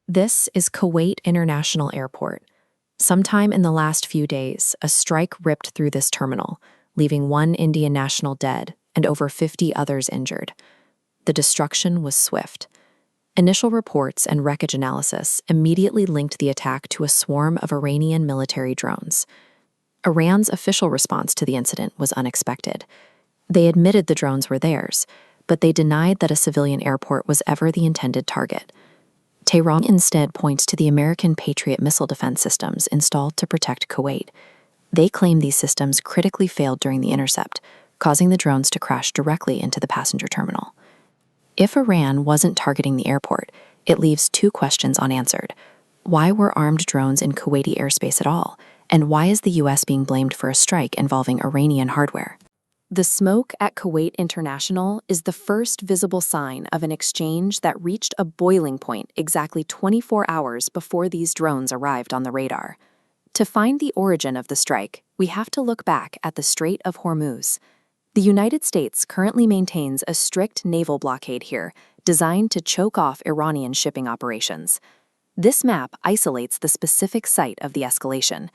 This is Kuwait International Airport. Sometime in the last few days, a strike ripped through this terminal, leaving one Indian national dead and over 50 others injured. The destruction was swift. Initial reports and wreckage analysis immediately linked the attack to a swarm of Iranian military drones. Iran's official response to the incident was unexpected. They admitted the drones were theirs, but they denied that a civilian airport was ever the intended target. Tehran instead points to the American Patriot missile defense systems installed to protect Kuwait. They claim these systems critically failed during the intercept, causing the drones to crash directly into the passenger terminal. If Iran wasn't targeting the airport, it leaves two questions unanswered. Why were armed drones in Kuwaiti airspace at all? And why is the U.S. being blamed for a strike involving Iranian hardware? The smoke at Kuwait International is the first visible sign of an exchange that reached a boiling point exactly 24 hours before these drones arrived on the radar. To find the origin of the strike, we have to look back at the Strait of Hormuz. The United States currently maintains a strict naval blockade here, designed to choke off Iranian shipping operations. This map isolates the specific site of the escalation.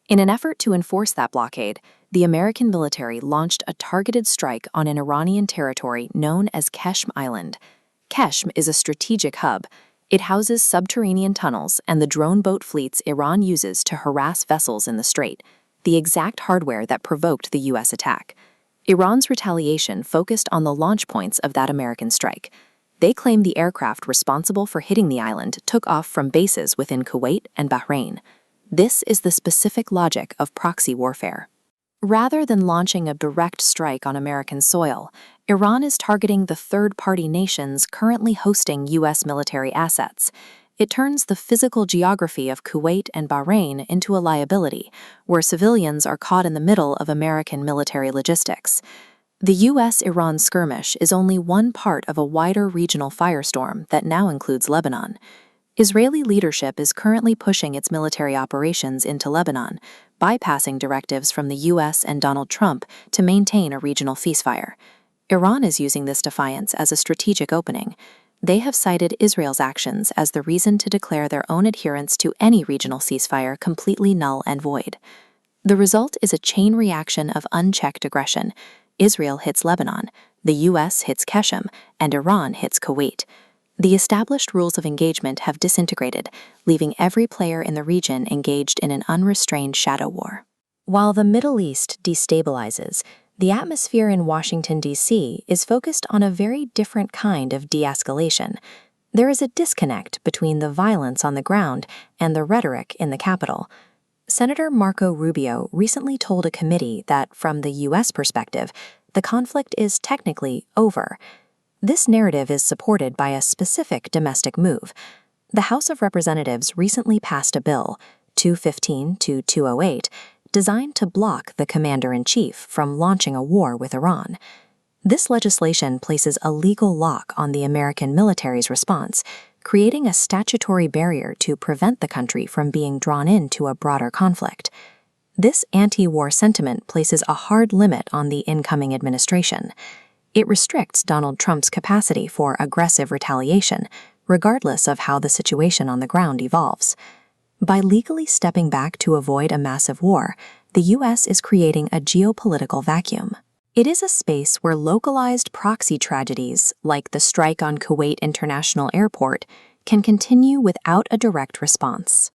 In an effort to enforce that blockade, the American military launched a targeted strike on an Iranian territory known as Keshm Island. Keshm is a strategic hub. It houses subterranean tunnels and the drone boat fleets Iran uses to harass vessels in the strait, the exact hardware that provoked the U.S. attack. Iran's retaliation focused on the launch points of that American strike. They claim the aircraft responsible for hitting the island took off from bases within Kuwait and Bahrain. This is the specific logic of proxy warfare. Rather than launching a direct strike on American soil, Iran is targeting the third-party nations currently hosting U.S. military assets. It turns the physical geography of Kuwait and Bahrain into a liability, where civilians are caught in the middle of American military logistics. The U.S.-Iran skirmish is only one part of a wider regional firestorm that now includes Lebanon. Israeli leadership is currently pushing its military operations into Lebanon, bypassing directives from the U.S. and Donald Trump to maintain a regional ceasefire. Iran is using this defiance as a strategic opening. They have cited Israel's actions as the reason to declare their own adherence to any regional ceasefire completely null and void. The result is a chain reaction of unchecked aggression. Israel hits Lebanon, the U.S. hits Keshem, and Iran hits Kuwait. The established rules of engagement have disintegrated, leaving every player in the region engaged in an unrestrained shadow war. While the Middle East destabilizes, the atmosphere in Washington, D.C. is focused on a very different kind of de-escalation. There is a disconnect between the violence on the ground and the rhetoric in the Capitol. Senator Marco Rubio recently told a committee that, from the U.S. perspective, the conflict is technically over. This narrative is supported by a specific domestic move. The House of Representatives recently passed a bill, 215-208, designed to block the commander-in-chief from launching a war with Iran. This legislation places a legal lock on the American military's response, creating a statutory barrier to prevent the country from being drawn into a broader conflict. This anti-war sentiment places a hard limit on the incoming administration. It restricts Donald Trump's capacity for aggressive retaliation, regardless of how the situation on the ground evolves. By legally stepping back to avoid a massive war, the U.S. is creating a geopolitical vacuum. It is a space where localized proxy tragedies, like the strike on Kuwait International Airport, can continue without a direct response.